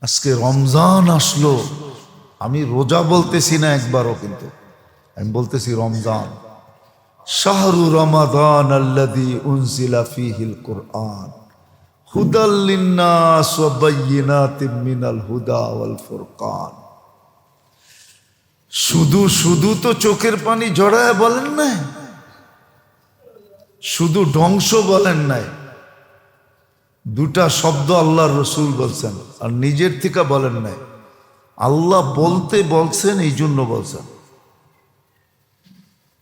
আজকে রমজান আসলো। আমি রোজা বলতেছি না একবারও, কিন্তু আমি বলতেছি রমজান। শাহরু রমাদান আল্লাযী উনজিলা ফীহিল কুরআন হুদাল লিন্নাস ওয়া বায়্যিনাতিম মিনাল হুদা ওয়াল ফুরকান। শুধু শুধু তো চোখের পানি ঝরায় বলেন নাই, শুধু ধ্বংস বলেন নাই। দুটা শব্দ আল্লাহর রসুল বলছেন, আর নিজের থেকে বলেন নাই। আল্লাহ বলতে বলছেন, এই জন্য বলছেন।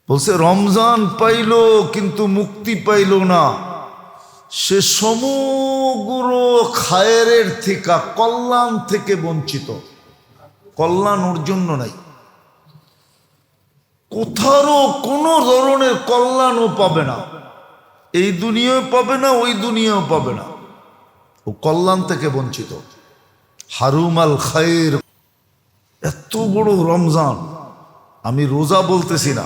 বলছে রমজান পাইল কিন্তু মুক্তি পাইল না, সে সমগ্র খায়েরের থেকে, কল্যাণ থেকে বঞ্চিত। কল্যাণ ওর জন্য নাই, কোথাও কোনো ধরনের কল্যাণও পাবে না। এই দুনিয়াও পাবে না, ওই দুনিয়াও পাবে না। ও কল্যাণ থেকে বঞ্চিত। হারুমাল খায়ের। এত বড় রমজান, আমি রোজা বলতেছি না,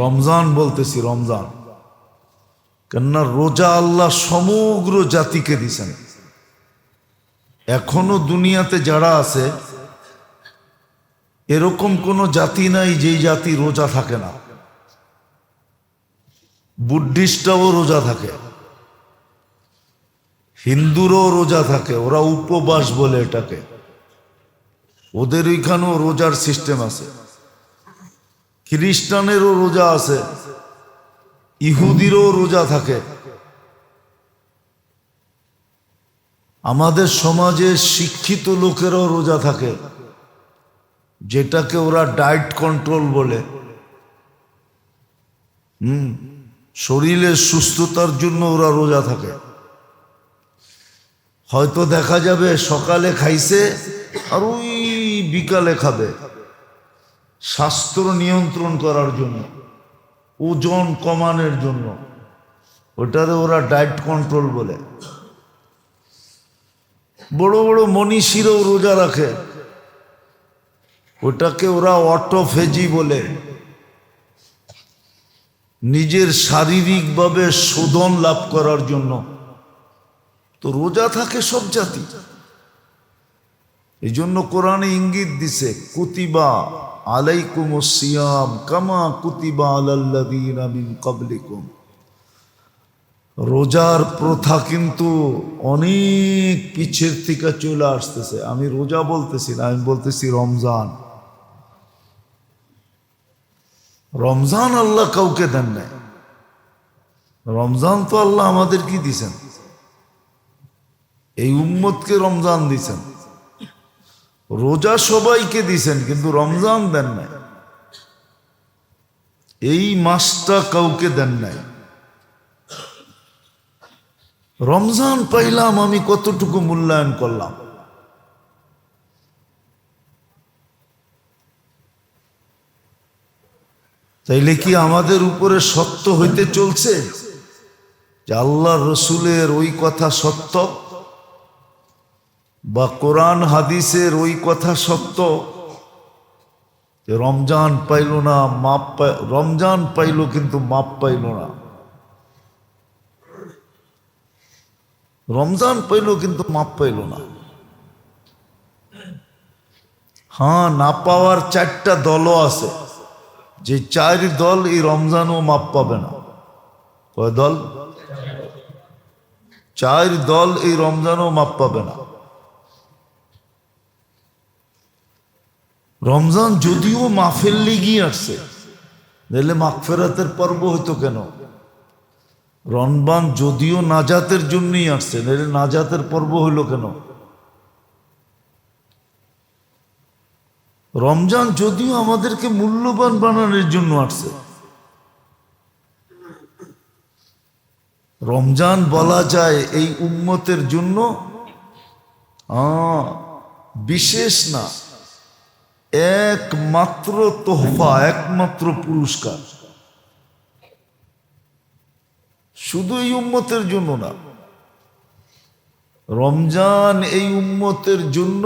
রমজান বলতেছি, রমজান। কেননা রোজা আল্লাহ সমগ্র জাতিকে দিছেন। এখনো দুনিয়াতে যারা আছে, এরকম কোন জাতি নাই যেই জাতি রোজা থাকে না। বুদ্ধিস্টরাও রোজা থাকে, হিন্দুরও রোজা থাকে, ওরা উপবাস বলে এটাকে। ওদের ওইখানেও রোজার সিস্টেম আছে। খ্রিস্টানেরও রোজা আছে, ইহুদিরও রোজা থাকে। আমাদের সমাজে শিক্ষিত লোকেরও রোজা থাকে, যেটাকে ওরা ডায়েট কন্ট্রোল বলে। শরীরের সুস্থতার জন্য ওরা রোজা থাকে। হয়তো দেখা যাবে সকালে খাইছে আর ওই বিকালে খাবে, স্বাস্থ্য নিয়ন্ত্রণ করার জন্য, ওজন কমানোর জন্য। ওটারে ওরা ডায়েট কন্ট্রোল বলে। বড় বড় মনীষীরাও রোজা রাখে, ওটাকে ওরা অটোফেজি বলে। নিজের শারীরিকভাবে শোধন লাভ করার জন্য তো রোজা থাকে সব জাতি। এই জন্য কোরআনে ইঙ্গিত দিছে, কুতিবা আলাইকুমুস সিয়াম কামা কুতিবা আলাল্লাযীনা মিন ক্বাবলিকুম। রোজার প্রথা কিন্তু অনেক পিছের থেকে চলে আসতেছে। আমি রোজা বলতেছি না, আমি বলতেছি রমজান। রমজান আল্লাহ কাউকে দেন নাই। রমজান তো আল্লাহ আমাদের কি দিছেন, এই উম্মতকে রমজান দিছেন। রোজা সবাইকে দিছেন, কিন্তু রমজান দেন নাই। এই মাসটা কাউকে দেন নাই। রমজান পাইলাম, আমি কতটুকু মূল্যায়ন করলাম। তাইলে কি আমাদের উপরে সত্য হইতে চলছে যে আল্লাহ রসুলের ওই কথা সত্য, বা কোরআন হাদিসের ওই কথা সত্য যে রমজান পাইল না, রমজান পাইল কিন্তু মাপ পাইল না। রমজান পাইল কিন্তু মাপ পাইল না। হ্যাঁ, না পাওয়ার চারটা দলও আছে, যে চার দল এই রমজানও মাপ পাবে না। কয় দল? চার দল এই রমজানও মাপ পাবে না। রমজান যদিও মাফের লেগেই আসছে, নাহলে মাগফিরাতের পর্ব হইতো কেন? রমজান যদিও নাজাতের জন্যই আসছে, নাহলে নাজাতের পর্ব হইল কেন? রমজান যদিও আমাদেরকে মূল্যবান বানানোর জন্য আসছে। রমজান বলা যায় এই উম্মতের জন্য বিশেষ না, একমাত্র তোহফা, একমাত্র পুরস্কার। শুধু এই উম্মতের জন্য না, রমজান এই উম্মতের জন্য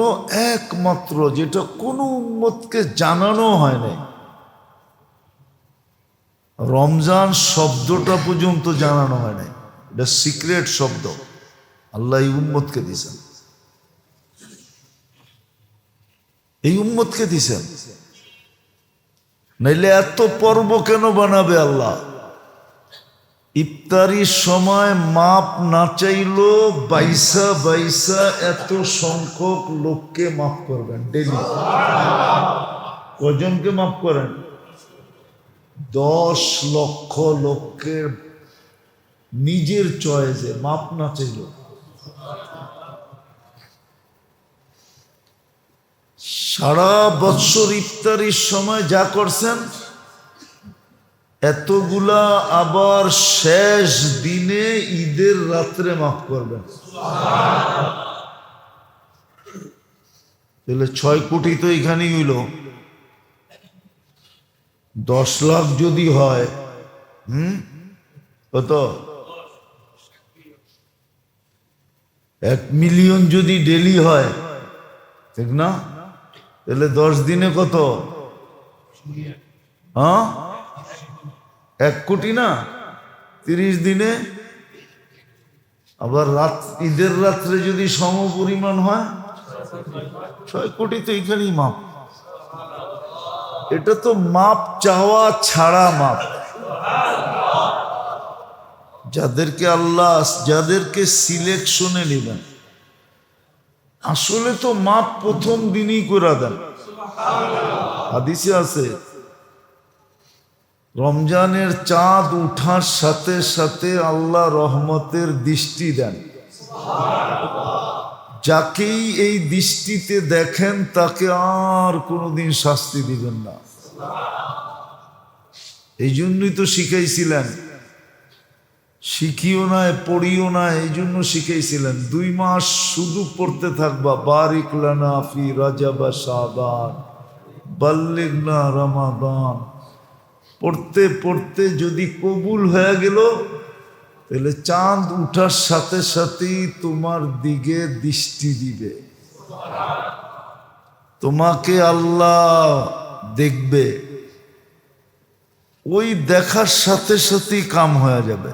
একমাত্র, যেটা কোনো উম্মতকে জানানো হয় নাই। রমজান শব্দটা পর্যন্ত জানানো হয় নাই, এটা সিক্রেট শব্দ আল্লাহ এই উম্মতকে দিয়েছেন। এই উম্মতকে দিছেন, নাইলে এত পর্ব কেন বানাবে আল্লাহ? ইফতারির সময় মাপ না চাইলো বাইসা বাইসা এত সংখ্যক লোককে মাফ করবেন ডেলি। কজনকে মাফ করেন? 10 লক্ষ লোকের নিজের চয়েসে মাপ না চাইল। সারা বৎসর ইফতারির সময় যা করছেন এতগুলা আবার শেষ দিনে ঈদের রাত্রে মাফ করবেন। তাহলে 6 কোটি তো এখানেই হইল। 10 লাখ যদি হয়, কত? 1 মিলিয়ন যদি ডেলি হয়, ঠিক না? তাহলে 10 দিনে কত? 1 কোটি না? 30 দিনে আবার ঈদের রাত্রে যদি সম পরিমাণ হয় 6 কোটি তো এখানেই মাপ। এটা তো মাপ চাওয়া ছাড়া মাপ। যাদেরকে আল্লাহ যাদেরকে সিলেকশনে নেবেন, আসলে তো মাপ প্রথম দিনই করে দেন। হাদিসে আছে রমজানের চাঁদ উঠার সাথে সাথে আল্লাহ রহমতের দৃষ্টি দেন। যাকেই এই দৃষ্টিতে দেখেন তাকে আর কোনোদিন শাস্তি দিবেন না। এই জন্যই তো শিখাইছিলেন, শিখিও না পড়িও না, এই জন্য শিখাইছিলেন 2 মাস শুধু পড়তে থাকবা, বারিক লানা ফি রাজাব শাবান বাল্লিগনা রমাদান। পড়তে পড়তে যদি কবুল হয়ে গেল, তাহলে চাঁদ উঠার সাথে সাথেই তোমার দিকে দৃষ্টি দিবে, তোমাকে আল্লাহ দেখবে। ওই দেখার সাথে সাথেই কাম হয়ে যাবে,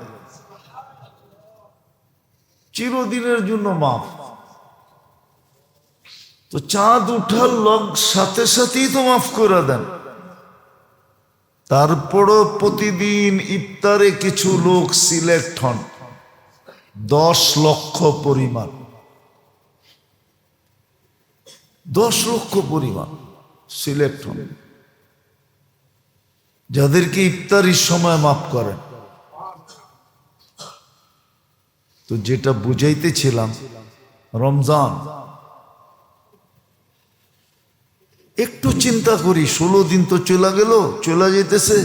চিরদিনের জন্য মাফ। তো চাঁদ উঠার সাথে সাথেই তো মাফ করে দেন। তারপরও প্রতিদিন ইফতারে কিছু লোক সিলেক্ট হন, 10 লক্ষ পরিমাণ, 10 লক্ষ পরিমাণ সিলেক্ট হন, যাদেরকে ইফতারির সময় মাফ করেন। তো যেটা বুঝাইতেছিলাম, রমজান একটু চিন্তা করি, 16 দিন তো চলে গেল, চলে যেতেছে,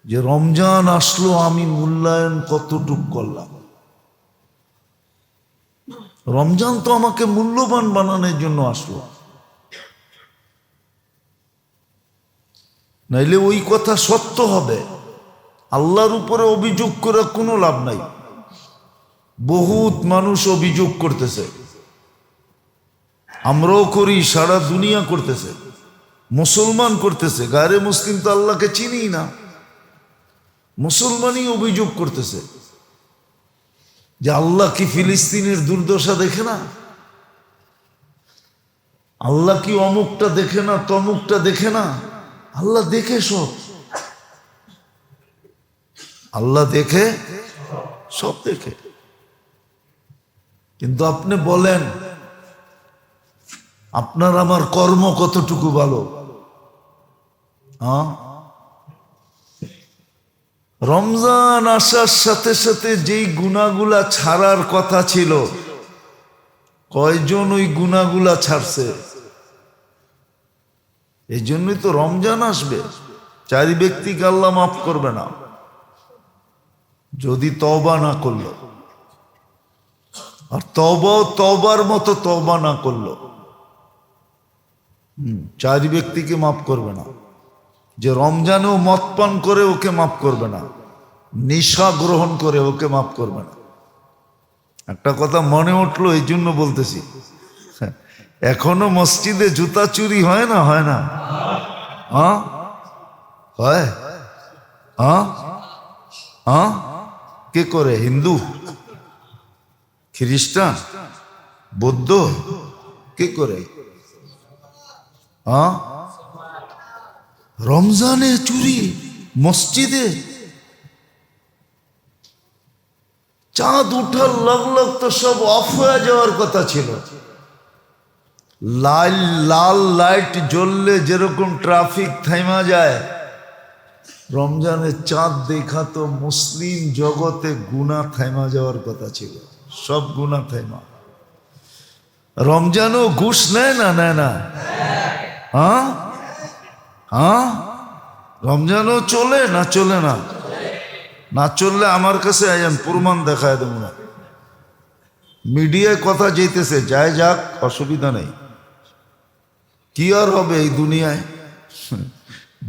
যে রমজান আসলো আমি মূল্যায়ন কতটুক করলাম। রমজান তো আমাকে মূল্যবান বানানোর জন্য আসলো, নাইলে ওই কথা সত্য হবে। আল্লাহর উপরে অভিযোগ করে কোনো লাভ নাই। বহুত মানুষ অভিযোগ করতেছে, আমরাও করি, সারা দুনিয়া করতেছে, মুসলমান করতেছে। গায়রে মুসলিম তো আল্লাহকে চিনি না, মুসলমানই অভিযোগ করতেছে যে আল্লাহ কি ফিলিস্তিনের দুর্দশা দেখে না? আল্লাহ কি অমুকটা দেখে না, তমুকটা দেখে না? আল্লাহ দেখে সব, আল্লাহ দেখে সব দেখে। কিন্তু আপনি বলেন আপনার আমার কর্ম কতটুকু ভালো? রমজান আসার সাথে সাথে যেই গুনাহগুলা ছাড়ার কথা ছিল, কয়জন ওই গুনাহগুলা ছাড়ছে? এই জন্যই তো রমজান আসবে, 4 ব্যক্তিকে আল্লাহ মাফ করবে না যদি তওবা না করলো, আর তওবার মতো তওবা না করলো। 4 ব্যক্তিকে মাফ করবে না। যে রমজানেও মদ পান করে ওকে মাফ করবে না, নেশা গ্রহণ করে ওকে মাফ করবে না। একটা কথা মনে উঠলো, এই জন্য বলতেছি, এখনো মসজিদে জুতা চুরি হয় না? হয় না? হয়? কে করে? হিন্দু, খ্রিস্টান, বৌদ্ধ? কে করে? হ্যাঁ, রমজানে চুরি মসজিদে। চাঁদ উঠার লগ তো সব অফ হয়ে যাওয়ার কথা ছিল। লাল লাল লাইট জ্বললে যেরকম ট্রাফিক থাইমা যায়, রমজানের চাঁদ দেখা তো মুসলিম জগতে গুনাহ থাইমা যাওয়ার কথা ছিল, সব গুনাহ থাইমা। রমজানও ঘুষ নেয় না, নেয় না? হ্যাঁ হ্যাঁ, রমজানও চলে না, চলে না? না চললে আমার কাছে আইন, প্রমাণ দেখায় দেব না। মিডিয়ায় কথা যেতেছে, যায় যাক, অসুবিধা নেই। কি আর হবে এই দুনিয়ায়?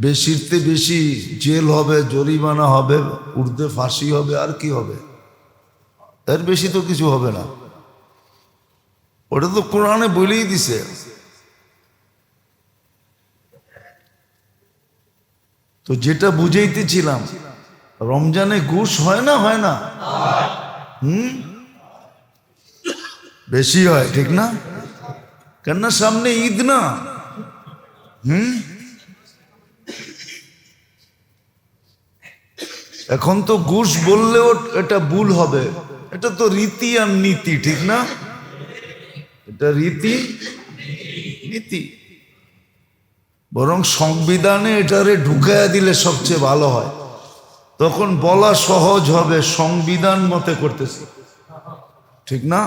বেশিরতে বেশি জেল হবে, জরিমানা হবে, উর্দে ফাঁসি হবে, আর কি হবে? এর বেশি তো কিছু হবে না। ওটা তো কোরআনে বলেই দিছে। তো যেটা বুঝাইতেছিলাম, রমজানে ঘুষ হয় না, হয় না? বেশি হয়, ঠিক না? কেননা সামনে ঈদ না। এখন তো ঘুষ বললেও এটা ভুল হবে, এটা তো রীতি আর নীতি, ঠিক না? এটা রীতি নীতি। বরং সংবিধানে এটারে ঢুকাইয়া দিলে সবচেয়ে ভালো হয়, তখন বলা সহজ হবে সংবিধান মতে করতেছি, ঠিক না?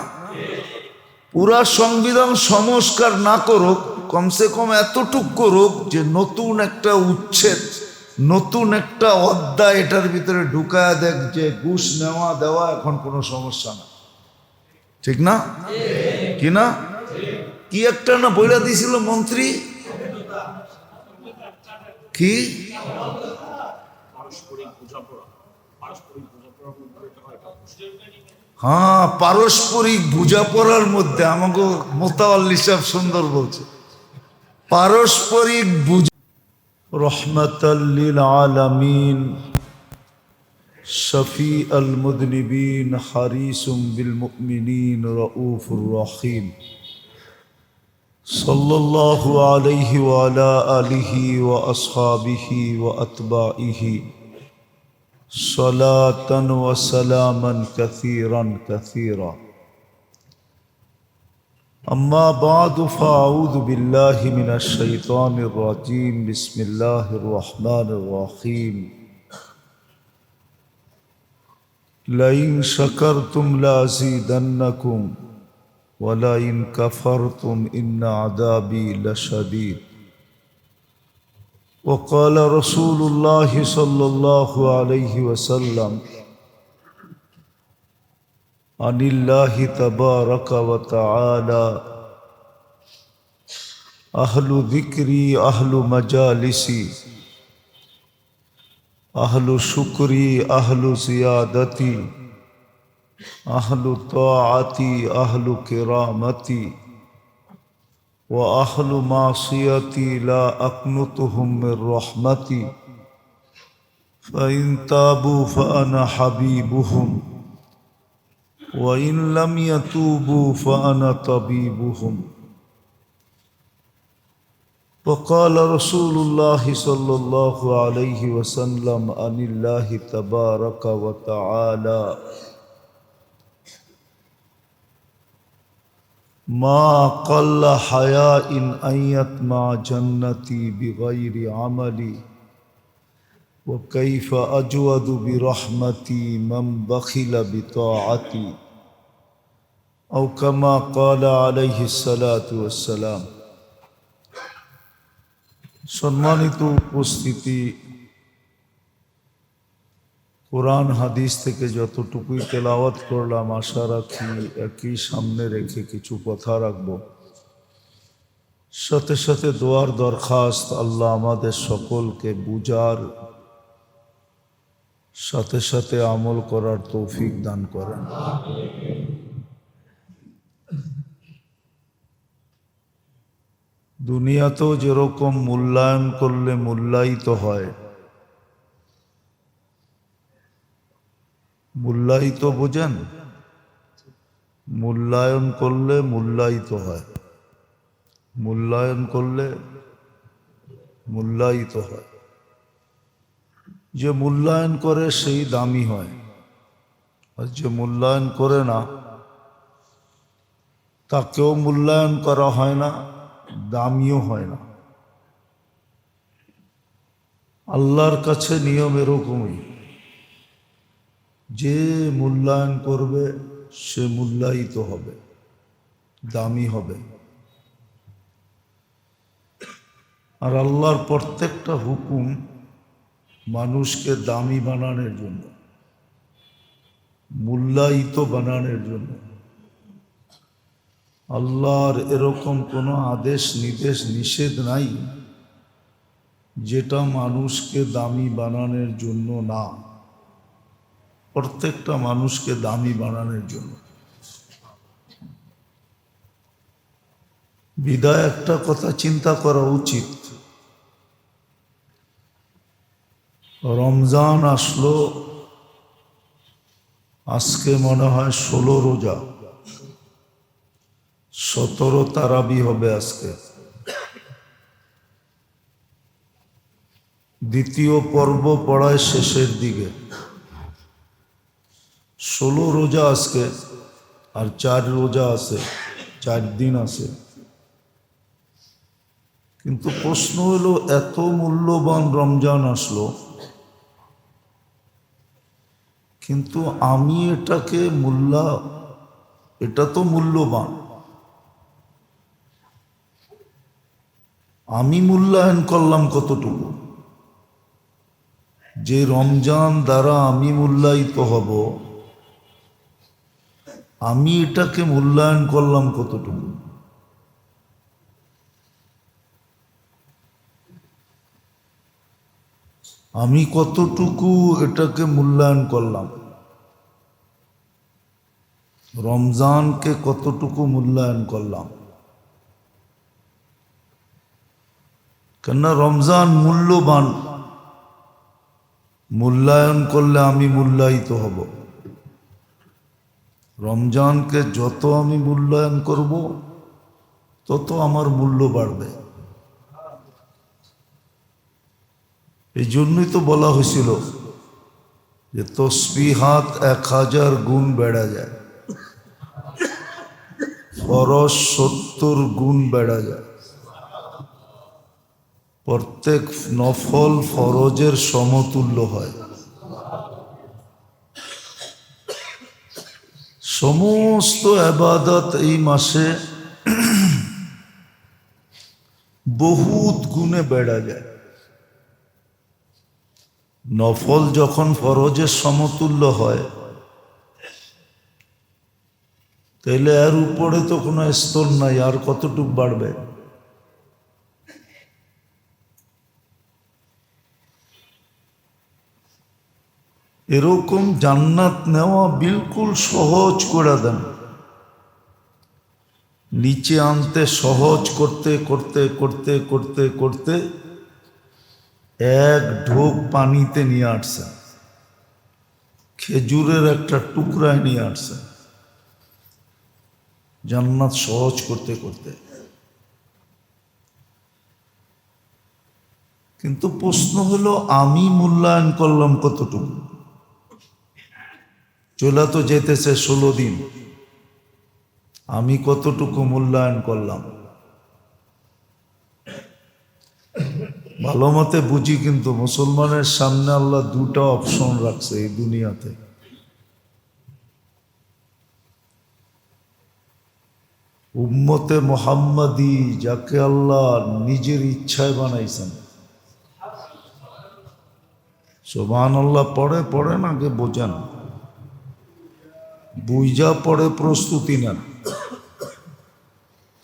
পুরা সংবিধান সংস্কার না করুক, কমসে কম এতটুক করুক যে নতুন একটা উচ্ছেদ, নতুন একটা অধ্যায় এটার ভিতরে ঢুকায়া দেখ যে ঘুষ নেওয়া দেওয়া এখন কোনো সমস্যা না, ঠিক না? কি না? কি একটা না বইলা দিয়েছিল মন্ত্রী, কি? হ্যাঁ, পারস্পরিক বোঝাপড়ার মধ্যে। আমাকে মোতাওয়াল্লি সাহেব সুন্দর বলছে, পারস্পরিক বুঝা। রহমাতাল লিল আলামিন, শফি আল মুযনিবিন, হারিসুম বিল মুমিনিন, রাউফুর রহিম। সাল্লাল্লাহু আলাইহি ওয়া আলা আলিহি ওয়া আসহাবিহি ওয়া আতবাইহি সালাতান ওয়া সালামান কাসীরান কাসীরা। أما بعد فأعوذ بالله من الشيطان الرجيم. بسم الله الرحمن الرحيم. لئن شكرتم لأزيدنكم ولئن كفرتم إن عذابي لشديد. وقال رسول الله صلى الله عليه وسلم عن الله تبارك وتعالى: أهل ذكري أهل مجالسي، أهل شكري أهل زيادتي، أهل طاعتي أهل كرامتي، وأهل معصيتي لا أقنطهم من رحمتي، فإن تابوا فأنا حبيبهم، وإن لم يتوبوا فأنا طبيبهم. وقال رسول الله صلى الله عليه وسلم عن الله تبارك وتعالى: ما قل حياء أن يطمع جنتي بغير عملي، وكيف أجود برحمتي من بخل بطاعتي، أو كما قال عليه الصلاة والسلام. সম্মানিত উপস্থিতি, কোরআন হাদিস থেকে যতটুকুই তেলাওয়াত করলাম, আশা রাখি একই সামনে রেখে কিছু কথা রাখব। সাথে সাথে দোয়ার দরখাস্ত, আল্লাহ আমাদের সকলকে বুঝার সাথে সাথে আমল করার তৌফিক দান করেন। দুনিয়াতেও যেরকম মূল্যায়ন করলে মূল্যায়িত হয়, মূল্যায়িত বোঝেন? মূল্যায়ন করলে মূল্যায়িত হয়, মূল্যায়ন করলে মূল্যায়িত হয়। যে মূল্যায়ন করে সেই দামি হয়, আর যে মূল্যায়ন করে না তাকেও মূল্যায়ন করা হয় না, দামিও হয় না। আল্লাহর কাছে নিয়ম এরকমই, যে মূল্যায়ন করবে সে মূল্যায়িত হবে, দামি হবে। আর আল্লাহর প্রত্যেকটা হুকুম মানুষকে দামি বানানোর জন্য, মূল্যায়িত বানানোর জন্য। আল্লাহর এরকম কোনো আদেশ নির্দেশ নিষেধ নাই যেটা মানুষকে দামি বানানোর জন্য না, প্রত্যেকটা মানুষকে দামি বানানোর জন্য। বিদায় একটা কথা চিন্তা করা উচিত, রমজান আসলো, আজকে মনে হয় 16 রোজা, 17 তারাবি হবে আজকে। দ্বিতীয় পর্ব পড়ায় শেষের দিকে। 16 রোজা আজকে, আর 4 রোজা আছে, 4 দিন আছে। কিন্তু প্রশ্ন হলো, এত মূল্যবান রমজান আসলো, কিন্তু আমি এটাকে এটা তো মূল্যবান, আমি মূল্যায়ন করলাম কতটুকু? যে রমজান দ্বারা আমি মূল্যায়িত হব, আমি এটাকে মূল্যায়ন করলাম কতটুকু? আমি কতটুকু এটাকে মূল্যায়ন করলাম? রমজানকে কতটুকু মূল্যায়ন করলাম? কেননা রমজান মূল্যবান, মূল্যায়ন করলে আমি মূল্যায়িত হব। রমজানকে যত আমি মূল্যায়ন করব তত আমার মূল্য বাড়বে। এই জন্যই তো বলা হয়েছিল যে তসবিহাত 1000 গুণ বেড়া যায়, ফরজ 70 গুণ বেড়া যায়, প্রত্যেক নফল ফরজের সমতুল্য হয়। সমস্ত ইবাদত এই মাসে বহুত গুণে বেড়া যায়। নফল যখন ফরজের সমতুল্য হয়, তাহলে এর উপরে তো কোনো স্তর নাই, আর কতটুক বাড়বে? এরকম জান্নাত নেওয়া বিলকুল সহজ করে দেন, নিচে আনতে সহজ করতে করতে করতে করতে করতে এক ঢোক পানিতে নিয়ে আসছে, খেজুরের একটা টুকরায় নিয়ে আসছে, জান্নাত সহজ করতে করতে। কিন্তু প্রশ্ন হলো, আমি মূল্যায়ন করলাম কতটুকু? চলে তো যেতেছে 16 দিন, আমি কতটুকু মূল্যায়ন করলাম? ভালো মতে বুঝি, কিন্তু মুসলমানের সামনে আল্লাহ দুটা অপশন রাখছে এই দুনিয়াতে। উম্মতে মুহাম্মাদি, যাকে আল্লাহ নিজের ইচ্ছায় বানাইছেন। সুবহানাল্লাহ পড়েন, আগে বোঝেন, বুঝা পড়ে প্রস্তুতি নেন।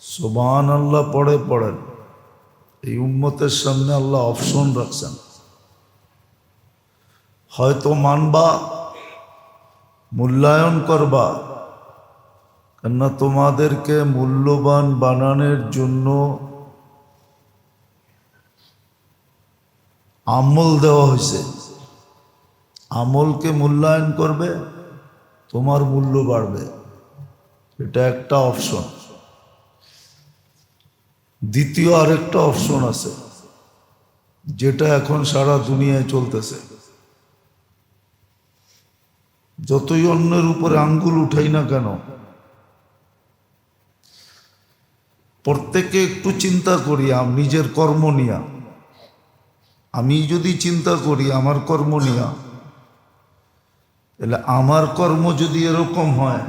সুবহানাল্লাহ পড়েন। এই উম্মতের সামনে আল্লাহ অপশন রাখছেন, হয়তো মানবা, মূল্যায়ন করবা, কেননা তোমাদেরকে মূল্যবান বানানোর জন্য আমল দেওয়া হয়েছে। আমলকে মূল্যায়ন করবে, তোমার মূল্য বাড়বে, এটা একটা অপশন। দ্বিতীয় আরেকটা অপশন আছে, যেটা এখন সারা দুনিয়ায় চলতেছে। যতই অন্যের উপরে আঙ্গুল উঠাই না কেন, প্রত্যেকে একটু চিন্তা করি নিজের কর্ম নিয়া। আমি যদি চিন্তা করি আমার কর্ম নিয়া, তাহলে আমার কর্ম যদি এরকম হয়,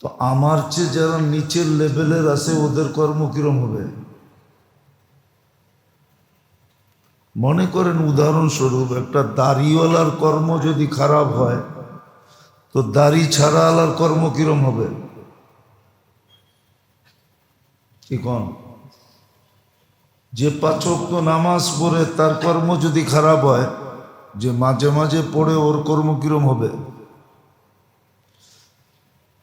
তো আমার চেয়ে যারা নিচের লেভেলের আছে ওদের কর্ম কিরম হবে? মনে করেন উদাহরণস্বরূপ একটা দাড়িওয়ালার কর্ম যদি খারাপ হয়, তো দাড়ি ছাড়াওয়ালার কর্ম কিরম হবে? কি কোন? যে 5 ওয়াক্ত নামাজ পড়ে তার কর্ম যদি খারাপ হয়, যে মাঝে মাঝে পড়ে ওর কর্ম কিরম হবে?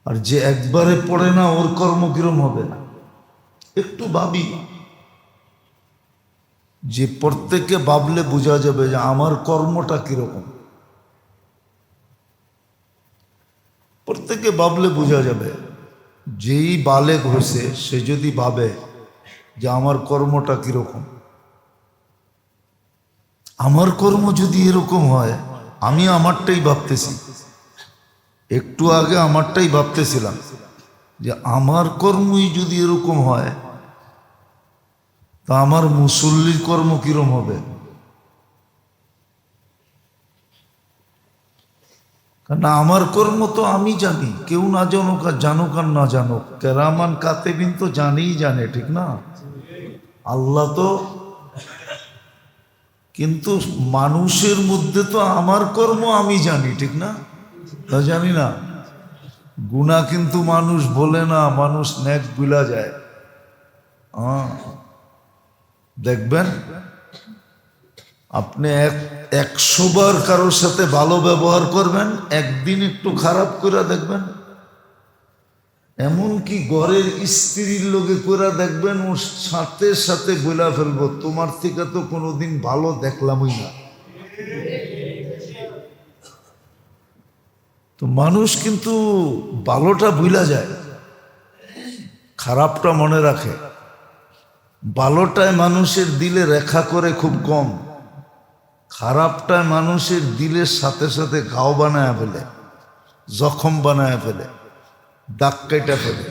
আর যে একবারে পড়ে না ওর কর্ম কিরম হবে? একটু ভাবি, যে প্রত্যেককে ভাবলে বোঝা যাবে যে আমার কর্মটা কিরকম। প্রত্যেককে ভাবলে বোঝা যাবে। যেই বালেগ হয়েছে সে যদি ভাবে যে আমার কর্মটা কিরকম, আমার কর্ম যদি এরকম হয়, আমি আমারটাই ভাবতেছি, একটু আগে আমারটাই ভাবতেছিলাম যে আমার কর্মই যদি এরকম হয়, তা আমার মুসল্লির কর্ম কিরম হবে? কারণ আমার কর্ম তো আমি জানি, কেউ না জানুক আর জানুক আর না জানুক, কেরামান কাতেবিন তো জানেই জানে, ঠিক না? আল্লাহ তো, কিন্তু মানুষের মধ্যে তো আমার কর্ম আমি জানি, ঠিক না? তা জানি না। গুনাহ কিন্তু মানুষ বলে না, মানুষ নেক ভুলা যায়। দেখবেন আপনি 100 বার কারোর সাথে ভালো ব্যবহার করবেন, একদিন একটু খারাপ করে দেখবেন, এমনকি ঘরের স্ত্রীর লোকে করে দেখবেন, ওর সাথে সাথে বইলা ফেলবো তোমার থেকে তো কোনোদিন ভালো দেখলামই না। তো মানুষ কিন্তু ভালোটা ভুলা যায়, খারাপটা মনে রাখে। ভালোটায় মানুষের দিলে রেখা করে খুব কম, খারাপটায় মানুষের দিলের সাথে সাথে ঘাও বানায় ফেলে, জখম বানায় ফেলে, দাগ কেটে ফেলে।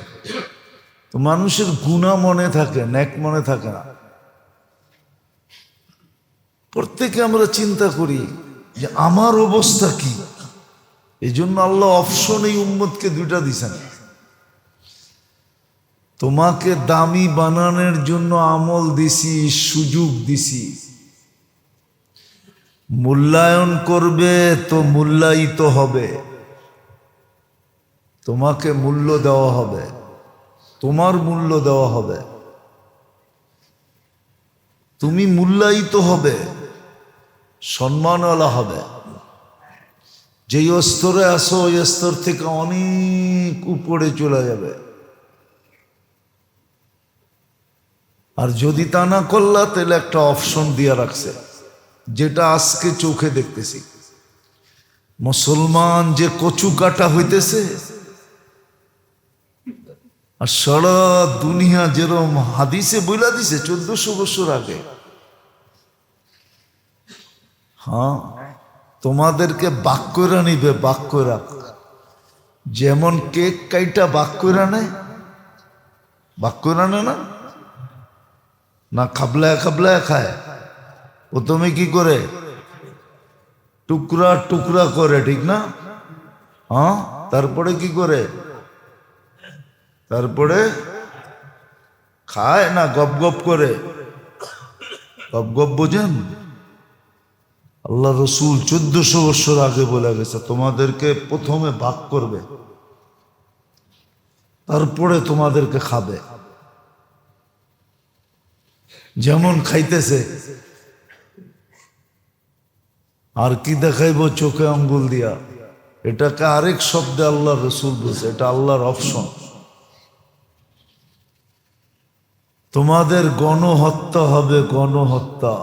তো মানুষের গুনাহ মনে থাকে, নেক মনে থাকে না। প্রত্যেকে আমরা চিন্তা করি যে আমার অবস্থা কি। এই জন্য আল্লাহ অপশন এই উম্মতকে 2টা দিছেন। তোমাকে দামি বানানোর জন্য আমল দিছি, সুযোগ দিছি, মূল্যায়ন করবে তো মূল্যায়িত হবে, তোমাকে মূল্য দেওয়া হবে, তোমার মূল্য দেওয়া হবে, তুমি মূল্যায়িত হবে, সম্মানওয়ালা হবে। যেই স্তরে আসো ওই স্তর থেকে অনেক উপরে চলে যাবে। আর যদি তা না করলা, তাহলে একটা অপশন দিয়ে রাখছে, যেটা আজকে চোখে দেখতেছি। মুসলমান যে কচু কাটা হইতেছে, আর সারা দুনিয়া যেরকম হাদিসে বইলা দিছে 1400 বছর আগে, হ্যাঁ তোমাদেরকে বাক কইরা নিবে, বাক কইরা। যেমন কেক কাইটা বাক কইরা নেয়, বাক কইরা নেয় না, না খাবলায় খাবলায় খায়। প্রথমে কি করে? টুকরা টুকরা করে, ঠিক না? হ্যাঁ, তারপরে কি করে? তারপরে খায় না গপ গপ করে? গপ গপ বোঝেন? আল্লাহ রসুল 1400 বছর আগে বলে গেছে তোমাদেরকে প্রথমে ভাগ করবে, তারপরে তোমাদেরকে খাবে। যেমন খাইতেছে, আর কি দেখাইব চোখে আঙ্গুল দিয়া, এটাকে আরেক শব্দে আল্লাহ রসুল বলছে, এটা আল্লাহর অপশন। তোমাদের গণহত্যা হবে, গণহত্যা।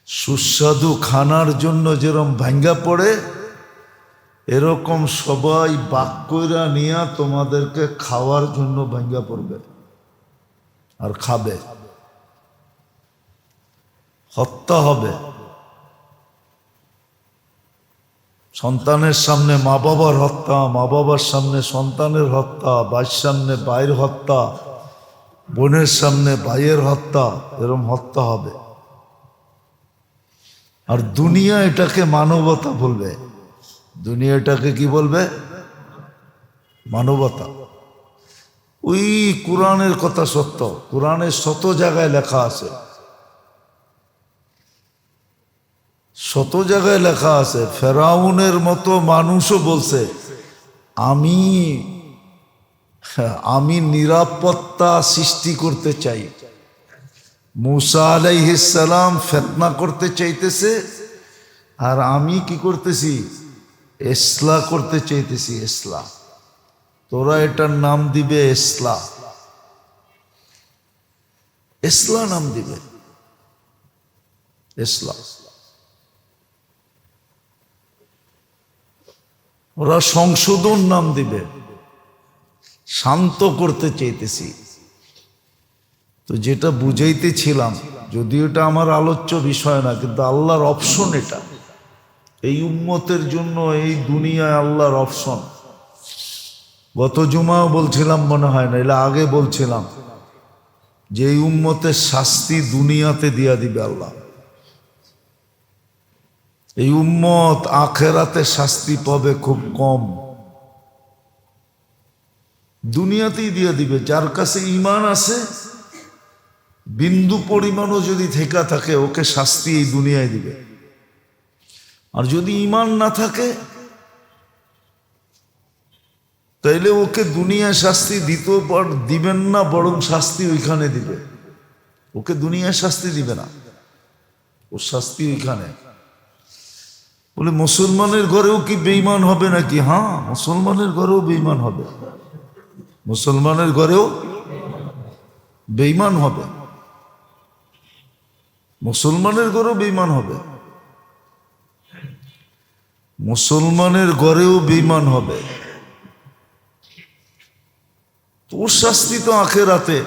সুস্বাদু খানার জন্য যেরকম ভাঙ্গা পড়ে, এরকম সবাই বাক কইরা নিয়া তোমাদেরকে খাওয়ার জন্য ভাঙ্গা পড়বে আর খাবে। হত্যা হবে। সন্তানের সামনে মা বাবার হত্যা, মা বাবার সামনে সন্তানের হত্যা, ভাইয়ের সামনে ভাইয়ের হত্যা, বোনের সামনে ভাইয়ের হত্যা, এরকম হত্যা হবে। আর দুনিয়া এটাকে মানবতা বলবে। দুনিয়া এটাকে কি বলবে? মানবতা। ওই কোরআনের কথা সত্য, কোরআনের শত জায়গায় লেখা আছে, শত জায়গায় লেখা আছে। ফেরাউনের মতো মানুষও বলছে আমি নিরাপত্তা সৃষ্টি করতে চাই। মুসা আলাইহিস সালাম ফিতনা করতে চাইতেছে, আর আমি কি করতেছি? ইসলাহ করতে চাইতেছি। ইসলাহ, তোরা এটার নাম দিবে ইসলাহ, ইসলাহ নাম দিবে, ইসলাহ। ওরা সংশোধন নাম দিবে, শান্ত করতে চাইতেছি। তো যেটা বুঝাইতেছিলাম, যদিও এটা আমার আলোচ্য বিষয় না, কিন্তু আল্লাহর অপশন এটা। এই উম্মতের জন্য এই দুনিয়ায় আল্লাহর অপশন। গত জুমাও বলছিলাম মনে হয় না, এলা আগে বলছিলাম যে এই উম্মতের শাস্তি দুনিয়াতে দিয়া দিবে আল্লাহ। এই উম্মত আখেরাতে শাস্তি পাবে খুব কম, দুনিয়াতেই দিয়ে দিবে। যার কাছে ঈমান আছে, বিন্দু পরিমাণও যদি থেকে থাকে, ওকে শাস্তি এই দুনিয়ায় দিবে। আর যদি ঈমান না থাকে, তাইলে ওকে দুনিয়ায় শাস্তি দিবেন না, বরং শাস্তি ওইখানে দিবে। ওকে দুনিয়ায় শাস্তি দিবে না, ওর শাস্তি ওইখানে। বলে মুসলমানের ঘরেও কি বেঈমান হবে নাকি? হ্যাঁ, মুসলমানের ঘরেও বেঈমান হবে, মুসলমানের ঘরেও বেঈমান হবে, মুসলমানের ঘরেও বেঈমান হবে, মুসলমানের ঘরেও বেঈমান হবে। ওর শাস্তি তো আখেরাতে।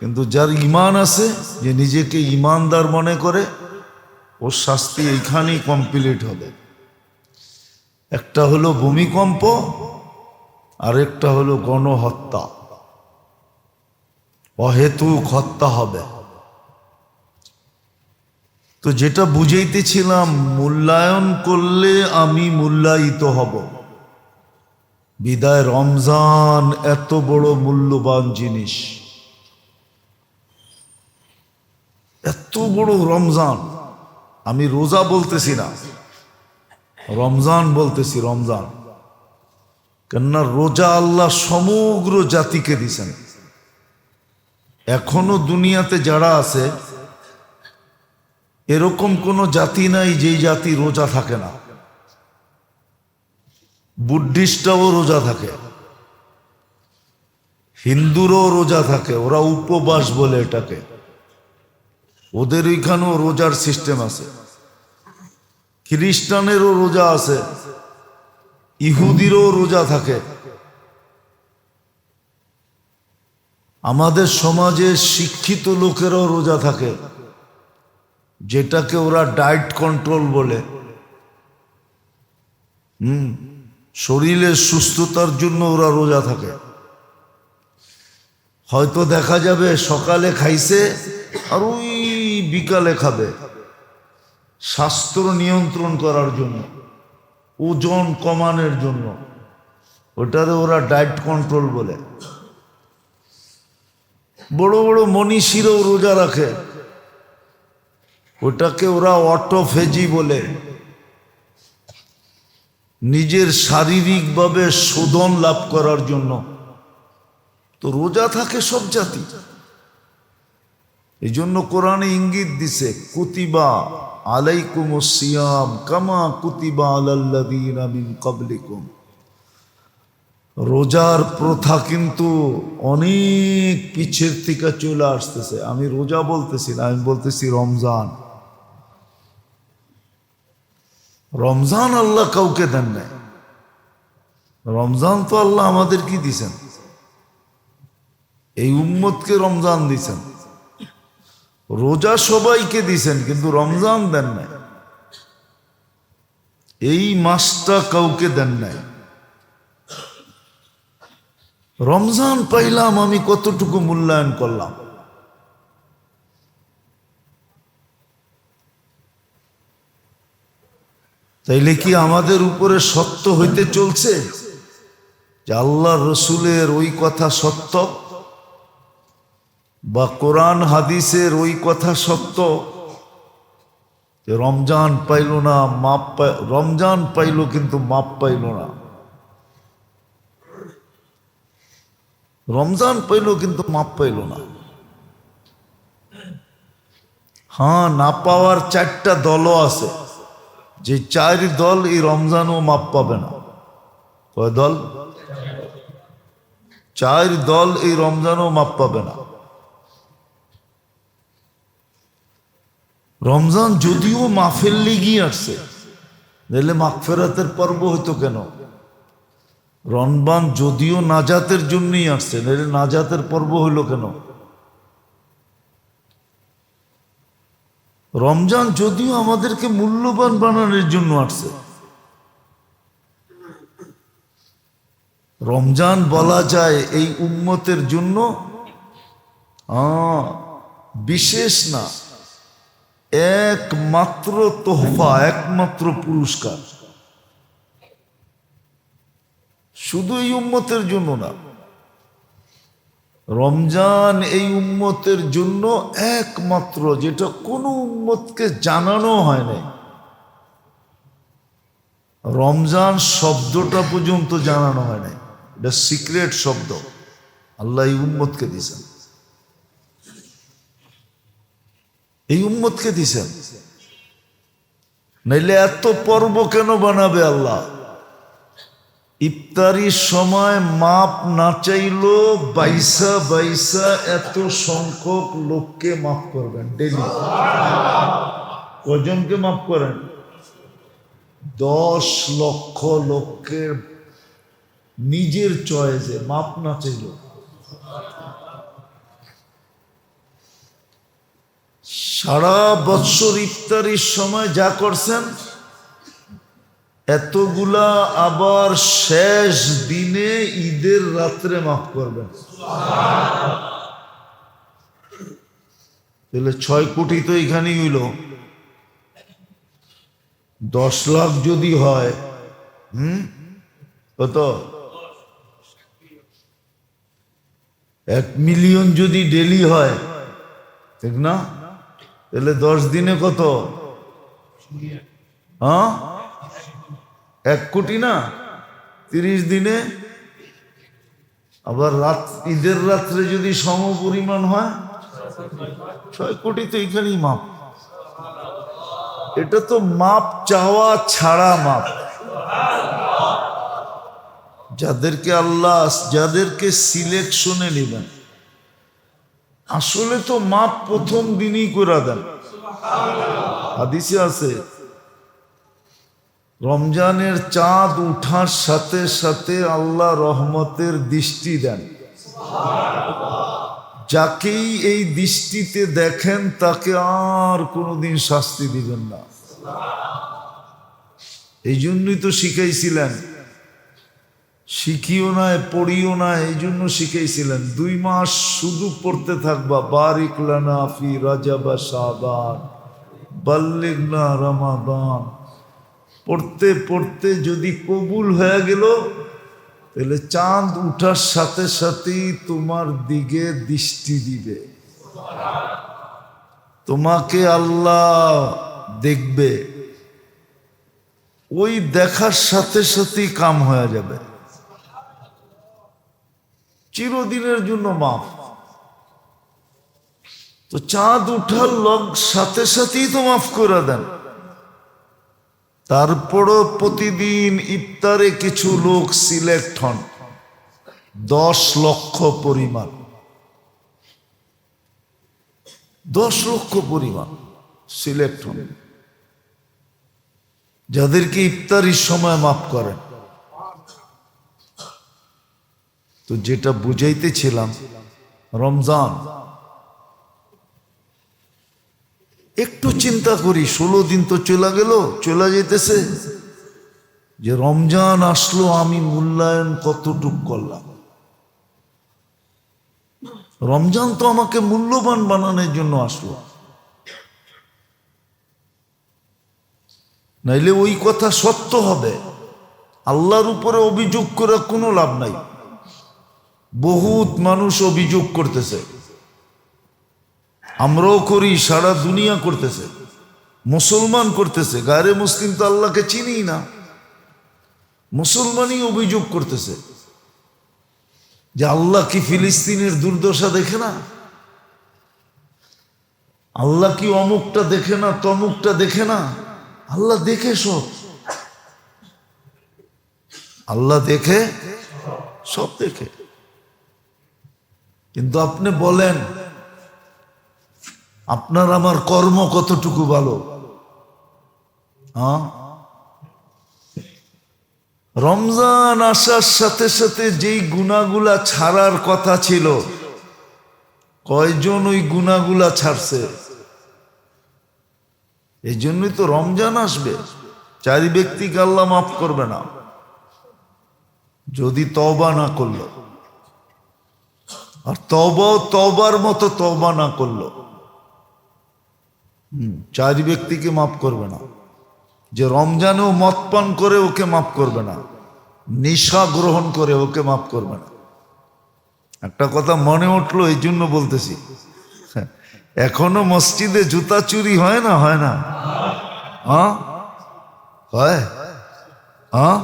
কিন্তু যার ঈমান আছে, যে নিজেকে ঈমানদার মনে করে, ওর শাস্তি এইখানেই কমপ্লিট হবে। একটা হলো ভূমিকম্প, আর একটা হলো গণহত্যা, অহেতুক হত্যা হবে। তো যেটা বুঝাইতেছিলাম, মূল্যায়ন করলে আমি মূল্যায়িত হব। বিদায় রমজান এত বড় মূল্যবান জিনিস, এত বড় রমজান। আমি রোজা বলতেছি না, রমজান বলতেছি, রমজান। কেননা রোজা আল্লাহ সমগ্র জাতিকে দিছেন। এখনো দুনিয়াতে যারা আছে, এরকম কোন জাতি নাই যেই জাতি রোজা থাকে না। বুদ্ধিস্টরাও রোজা থাকে, হিন্দুরও রোজা থাকে, ওরা উপবাস বলে এটাকে। ওদের ওইখানেও রোজার সিস্টেম আছে। খ্রিস্টানেরও রোজা আছে, ইহুদিরও রোজা থাকে। আমাদের সমাজে শিক্ষিত লোকেরও রোজা থাকে, যেটাকে ওরা ডায়েট কন্ট্রোল বলে। শরীরের সুস্থতার জন্য ওরা রোজা থাকে। হয়তো দেখা যাবে সকালে খাইছে আর ওই বিকালে খাবে, স্বাস্থ্য নিয়ন্ত্রণ করার জন্য, ওজন কমানোর জন্য। ওটারে ওরা ডায়েট কন্ট্রোল বলে। বড় বড় মনীষীরাও রোজা রাখে, ওটাকে ওরা অটোফেজি বলে। নিজের শারীরিকভাবে শোধন লাভ করার জন্য তো রোজা থাকে সব জাতি। এই জন্য কোরআনে ইঙ্গিত দিছে, কুতিবা আলাইকুমুস সিয়াম কামা কুতিবা আলাল্লাযীনা মিন ক্বাবলিকুম। রোজার প্রথা কিন্তু অনেক পিছের থেকে চলে আসতেছে। আমি রোজা বলতেছি না, আমি বলতেছি রমজান। রমজান আল্লাহ কাউকে দেন নাই, রমজান তো আল্লাহ আমাদের কি দিছেন? এই উম্মতকে রমজান দিছেন। রোজা সবাইকে দিছেন, কিন্তু রমজান দেন নাই। এই মাসটা কাউকে দেন নাই। রমজান পাইলাম, আমি কতটুকু মূল্যায়ন করলাম। তাইলে কি আমাদের উপরে সত্য হইতে চলছে যে আল্লাহ রসুলের ওই কথা সত্য, বা কোরআন হাদিসের ওই কথা সত্য যে রমজান পাইল না রমজান পাইল কিন্তু মাপ পাইল না, রমজান পাইল কিন্তু মাপ পাইল না। হ্যাঁ, না পাওয়ার 4টা দলও আছে, যে 4 দল এই রমজানও মাপ পাবে না। কয় দল? 4 দল এই রমজানও মাপ পাবে না। রমজান যদিও মাফের লিগি আসছে, নাহলে মাগফিরাতের পর্ব হইতো কেন? রমজান যদিও নাজাতের জন্যই আসছে, নাহলে নাজাতের পর্ব হইল কেন? রমজান যদিও আমাদেরকে মূল্যবান বানানোর জন্য আসছে। রমজান বলা যায় এই উম্মতের জন্য বিশেষ না, একমাত্র তোহফা, একমাত্র পুরস্কার। শুধু এই উম্মতের জন্য না, রমজান এই উম্মতের জন্য একমাত্র, যেটা কোনো উম্মতকে জানানো হয় নাই। রমজান শব্দটা পর্যন্ত জানানো হয় নাই, এটা সিক্রেট শব্দ আল্লাহ এই উম্মতকে দিয়েছেন, এই উম্মতকে দিয়েছেন। নাইলে এত পর্ব কেন বানাবে আল্লাহ? ইফতারির সময় মাপ না চাইলো বাইসা বাইসা এত সংখ্যক লোককে মাফ করবেন ডেলি। কজনকে মাফ করেন? 10 লক্ষ লোকের নিজের চয়েসে মাপ না চাইল। সারা বৎসর ইফতারির সময় যা করছেন এতগুলা আবার শেষ দিনে ঈদের রাত্রে মাফ করবেন। তাহলে 6 কোটি তো এখানেই হইল। 10 লাখ যদি হয়, কত? 1 মিলিয়ন যদি ডেলি হয়, ঠিক না? তাহলে 10 দিনে কত? 1 কোটি না? 30 দিনে আবার ঈদের রাত্রে যদি সম পরিমাণ হয়, 6 কোটি তো এখানেই মাপ। এটা তো মাপ চাওয়া ছাড়া মাপ। যাদেরকে আল্লাহ, যাদেরকে সিলেকশনে নেবেন, আসলে তো মাপ প্রথম দিনই করে দেন। হাদিসে আছে রমজানের চাঁদ উঠার সাথে সাথে আল্লাহ রহমতের দৃষ্টি দেন। যাকেই এই দৃষ্টিতে দেখেন তাকে আর কোনোদিন শাস্তি দিবেন না। এই জন্যই তো শিখাইছিলেন, শিখিও না পড়িও না, এই জন্য শিখাইছিলেন 2 মাস শুধু পড়তে থাকবা, বারিক লানা ফি রাজাব শাবান বাল্লিগনা রমাদান। পড়তে পড়তে যদি কবুল হয়ে গেল, তাহলে চাঁদ উঠার সাথে সাথেই তোমার দিকে দৃষ্টি দিবে, তোমাকে আল্লাহ দেখবে। ওই দেখার সাথে সাথেই কাম হয়ে যাবে, চিরদিনের জন্য মাফ। তো চাঁদ উঠার সাথে সাথেই তো মাফ করে দেন। তারপরও প্রতিদিন ইফতারে কিছু লোক সিলেক্ট হন, 10 লক্ষ পরিমাণ, 10 লক্ষ পরিমাণ সিলেক্ট হন, যাদেরকে ইফতারির সময় মাফ করেন। তো যেটা বুঝাইতেছিলাম, রমজান একটু চিন্তা করি, 16 দিন তো চলে গেল, চলে যেতেছে, যে রমজান আসলো আমি মূল্যায়ন কতটুক করলাম। রমজান তো আমাকে মূল্যবান বানানোর জন্য আসলো, নাইলে ওই কথা সত্য হবে। আল্লাহর উপরে অভিযোগ করে কোনো লাভ নাই। বহুত মানুষ অভিযোগ করতেছে, আমরাও করি, সারা দুনিয়া করতেছে, মুসলমান করতেছে। গায়রে মুসলিম তো আল্লাহকে চিনি না, মুসলমানই অভিযোগ করতেছে যে আল্লাহ কি ফিলিস্তিনের দুর্দশা দেখে না? আল্লাহ কি অমুকটা দেখে না, তমুকটা দেখে না? আল্লাহ দেখে সব, আল্লাহ দেখে সব দেখে। কিন্তু আপনি বলেন আপনার আমার কর্ম কতটুকু ভালো? হ্যাঁ, রমজান আসার সাথে সাথে যেই গুনাহগুলা ছাড়ার কথা ছিল, কয়জন ওই গুনাহগুলা ছাড়ছে? এই জন্যই তো রমজান আসবে, 4 ব্যক্তিকে আল্লাহ মাফ করবে না যদি তওবা না করলো, আর তওবার মতো তওবা না করলো। 4 ব্যক্তিকে মাফ করবে না। যে রমজানেও মদ পান করে ওকে মাফ করবে না, নেশা গ্রহণ করে ওকে মাফ করবে না। একটা কথা মনে উঠলো, এই জন্য বলতেছি, এখনো মসজিদে জুতা চুরি হয় না? হয় না? হ্যাঁ হয়। হ্যাঁ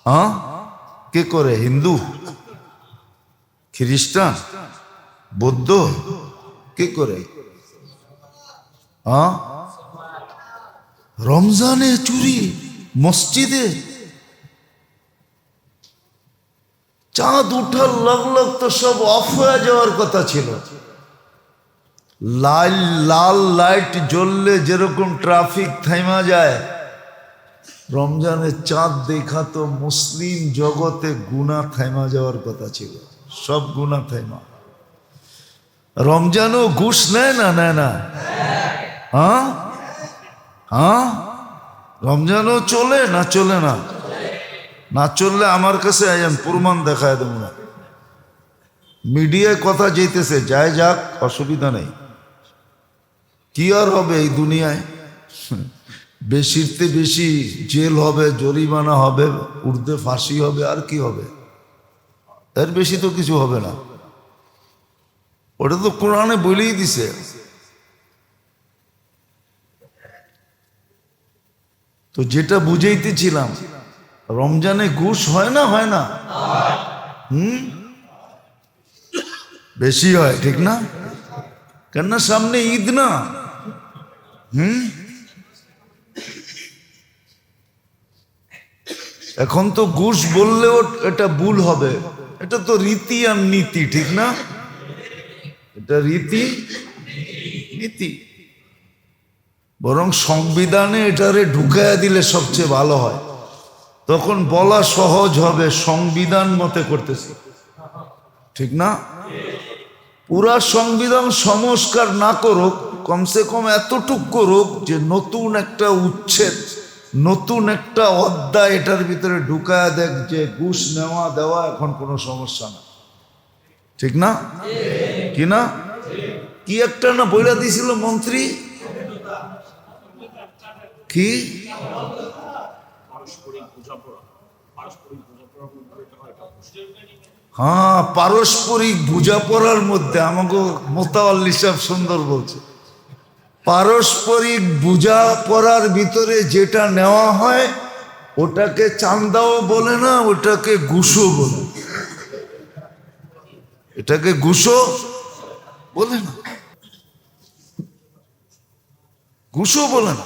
হ্যাঁ, কে করে? হিন্দু, খ্রিস্টান, বৌদ্ধ, কে করে? হ্যাঁ, রমজানে চুরি মসজিদে। চাঁদ উঠার লগ তো সব অফ হয়ে যাওয়ার কথা ছিল। লাল লাইট জ্বললে যেরকম ট্রাফিক থাইমা যায়, রমজানে চাঁদ দেখা তো মুসলিম জগতে গুনাহ থাইমা যাওয়ার কথা ছিল, সব গুনাহ থাইমা। রমজানও ঘুষ নেয় না? নেয় না? হ্যাঁ হ্যাঁ, রমজানও চলে না? চলে না? না চললে আমার কাছে আইন, প্রমাণ দেখায় দেব না। মিডিয়ায় কথা যেতেছে, যায় যাক, অসুবিধা নেই। কি আর হবে এই দুনিয়ায়? বেশিরতে বেশি জেল হবে, জরিমানা হবে, উর্দে ফাঁসি হবে, আর কি হবে? এর বেশি তো কিছু হবে না। ওটা তো কোরআনে বলেই দিছে। তো যেটা বুঝাইতেছিলাম, রমজানে ঘুষ হয় না? হয় না? বেশি হয়, ঠিক না? কেননা সামনে ঈদ না। এখন তো ঘুষ বললেও এটা ভুল হবে, এটা তো রীতি আর নীতি, ঠিক না? এটা রীতি নীতি। বরং সংবিধানে এটারে ঢুকাইয়া দিলে সবচেয়ে ভালো হয়, তখন বলা সহজ হবে সংবিধান মতে করতেছি, ঠিক না? পুরা সংবিধান সংস্কার না করুক, কমসে কম এতটুক করুক যে নতুন একটা উচ্ছেদ, নতুন একটা অধ্যায় এটার ভিতরে ঢুকায়া দেখ যে ঘুষ নেওয়া দেওয়া এখন কোনো সমস্যা না, ঠিক না? কি না? কি একটা না বইলা দিছিল মন্ত্রী, কি? হ্যাঁ, পারস্পরিক বোঝাপড়ার মধ্যে। আমাকে মোতাওয়াল্লি সাহেব সুন্দর বলছে, পারস্পরিক বোঝাপড়ার ভিতরে যেটা নেওয়া হয় ওটাকে চান্দাও বলে না, ওটাকে ঘুষও বলে। এটাকে ঘুষও বলে না, ঘুষও বলে না।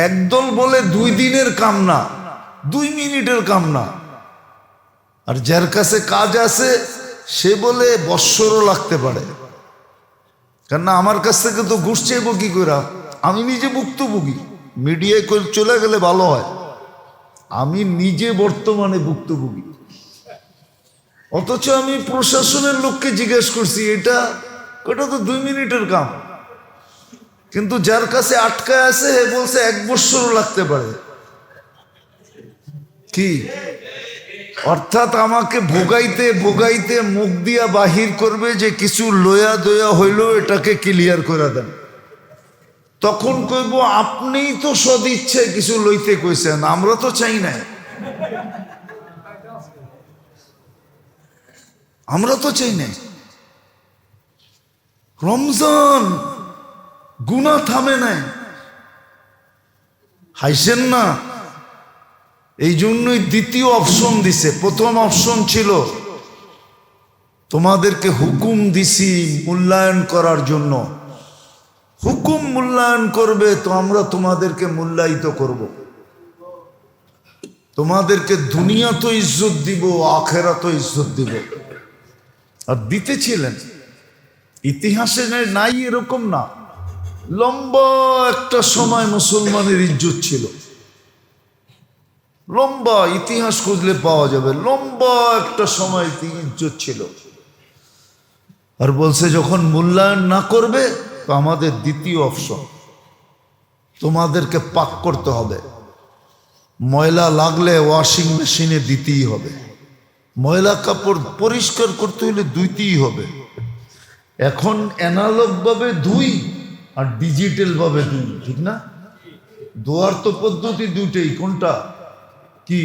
একদল বলে 2 দিনের কাম না, 2 মিনিটের কাম না। আর যার কাছে কাজ আছে সে বলে বৎসরও লাগতে পারে। কেননা আমার কাছ থেকে তো ঘুষ চাইব কি করে? আমি নিজে ভুক্তভোগী। মিডিয়ায় চলে গেলে ভালো হয়, আমি নিজে বর্তমানে ভুক্তভোগী। অথচ আমি প্রশাসনের লোককে জিজ্ঞেস করছি, এটা ওটা তো 2 মিনিটের কাম, কিন্তু যার কাছে আটকায় আছে হে বলছে 1 বছরও লাগতে পারে। কি অর্থাৎ আমাকে ভোগাইতে ভোগাইতে মুখ দিয়া বাহির করবে যে কিছু লয়া দয়া হইল, এটাকে ক্লিয়ার করে দেন। তখন কইব আপনিই তো সদ ইচ্ছে কিছু লইতে কইছেন, আমরা তো চাই না, আমরা তো চাই না। রমজান গুনাহ থামে নাই, হাসেন না। এই জন্যই দ্বিতীয় অপশন দিছে। প্রথম অপশন ছিল তোমাদেরকে হুকুম দিছি মূল্যায়ন করার জন্য, হুকুম মূল্যায়ন করবে তো আমরা তোমাদেরকে মূল্যায়িত করব, তোমাদেরকে দুনিয়া তো ইজ্জত দিব, আখেরা তো ইজ্জত দিব। আর দিতেছিলেন, ইতিহাসে নাই এরকম না, লম্বা একটা সময় মুসলমানের ইজ্জত ছিল, লম্বা ইতিহাস খুঁজলে পাওয়া যাবে, লম্বা একটা সময় ইজ্জত ছিল। আর বলছে যখন মূল্যায়ন না করবে তো আমাদের দ্বিতীয় অপশন, তোমাদেরকে পাক করতে হবে, ময়লা লাগলে ওয়াশিং মেশিনে দিতেই হবে, ময়লা কাপড় পরিষ্কার করতে হলে ধুইতেই হবে। এখন অ্যানালগ ভাবে ধুই আর ডিজিটাল ভাবে ধুই, ঠিক না? ধোয়ার তো পদ্ধতি দুইটাই, কোনটা কি?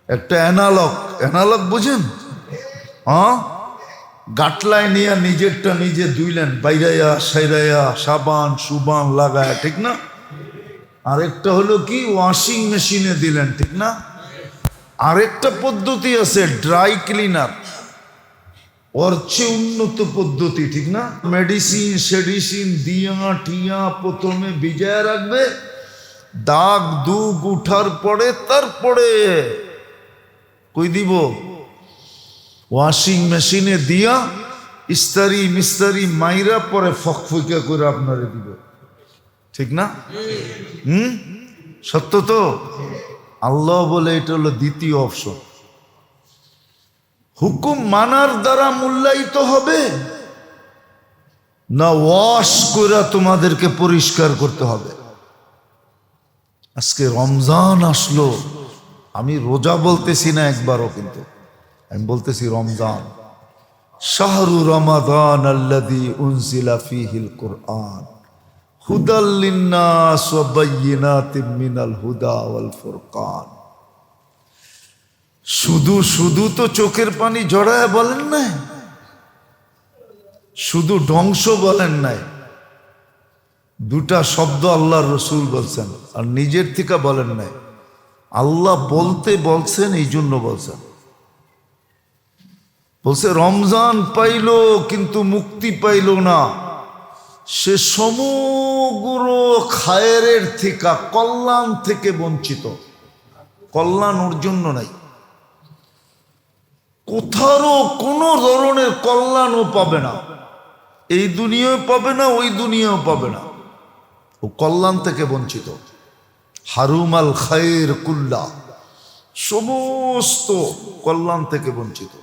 একটা অ্যানালগ, অ্যানালগ বুঝেন? হ্যাঁ, গাটলায় নিয়ে নিজেরটা নিজে ধুইলেন, বাইরাইয়া সাইরাইয়া সাবান সুবান লাগায়, ঠিক না? আরেকটা হলো কি, ওয়াশিং মেশিনে দিলেন, ঠিক না? আরেকটা পদ্ধতি আছে ড্রাই ক্লিনার, ওর চেয়ে উন্নত পদ্ধতি, ঠিক না? মেডিসিন সেডিসিন দিয়া টিয়া প্রথমে ভিজায় রাখবে, দাগ দুগ উঠার পরে তারপরে কই দিব, ওয়াশিং মেশিনে দিয়া ইস্তারি মিস্তারি মাইরা পরে ফকফকা করে আপনারে দিব, ঠিক না? সত্য তো? আল্লাহ বলে এটা হলো দ্বিতীয় অপশন। হুকুম মানার দ্বারা মূল্যায়িত হবে না ওয়াশ করে তোমাদেরকে পরিষ্কার করতে হবে? আজকে রমজান আসলো, আমি রোজা বলতেছি না একবারও, কিন্তু আমি বলতেছি রমজান। শাহরু রমাদান আল্লাযী উনজিলা ফীহিল কুরআন হুদাল লিন্নাস ওয়া বায়্যিনাতিম মিনাল হুদা ওয়াল ফুরকান। শুধু শুধু তো চোখের পানি জড়ায় বলেন নাই, শুধু ধ্বংস বলেন নাই, দুটা শব্দ আল্লাহর রসুল বলছেন আর নিজের থেকে বলেন নাই। আল্লাহ বলতে বলছেন, এই জন্য বলছেন। বলছে রমজান পাইল কিন্তু মুক্তি পাইল না, সে সমগ্র খায়েরের থেকে কল্যাণ থেকে বঞ্চিত, কল্যাণ ওর জন্য নাই, কোথাও কোনো ধরনের কল্যাণও পাবে না, এই দুনিয়াও পাবে না, ওই দুনিয়াও পাবে না, ও কল্যাণ থেকে বঞ্চিত। হারুমাল খায়ের কুল্লা, সমস্ত কল্যাণ থেকে বঞ্চিত।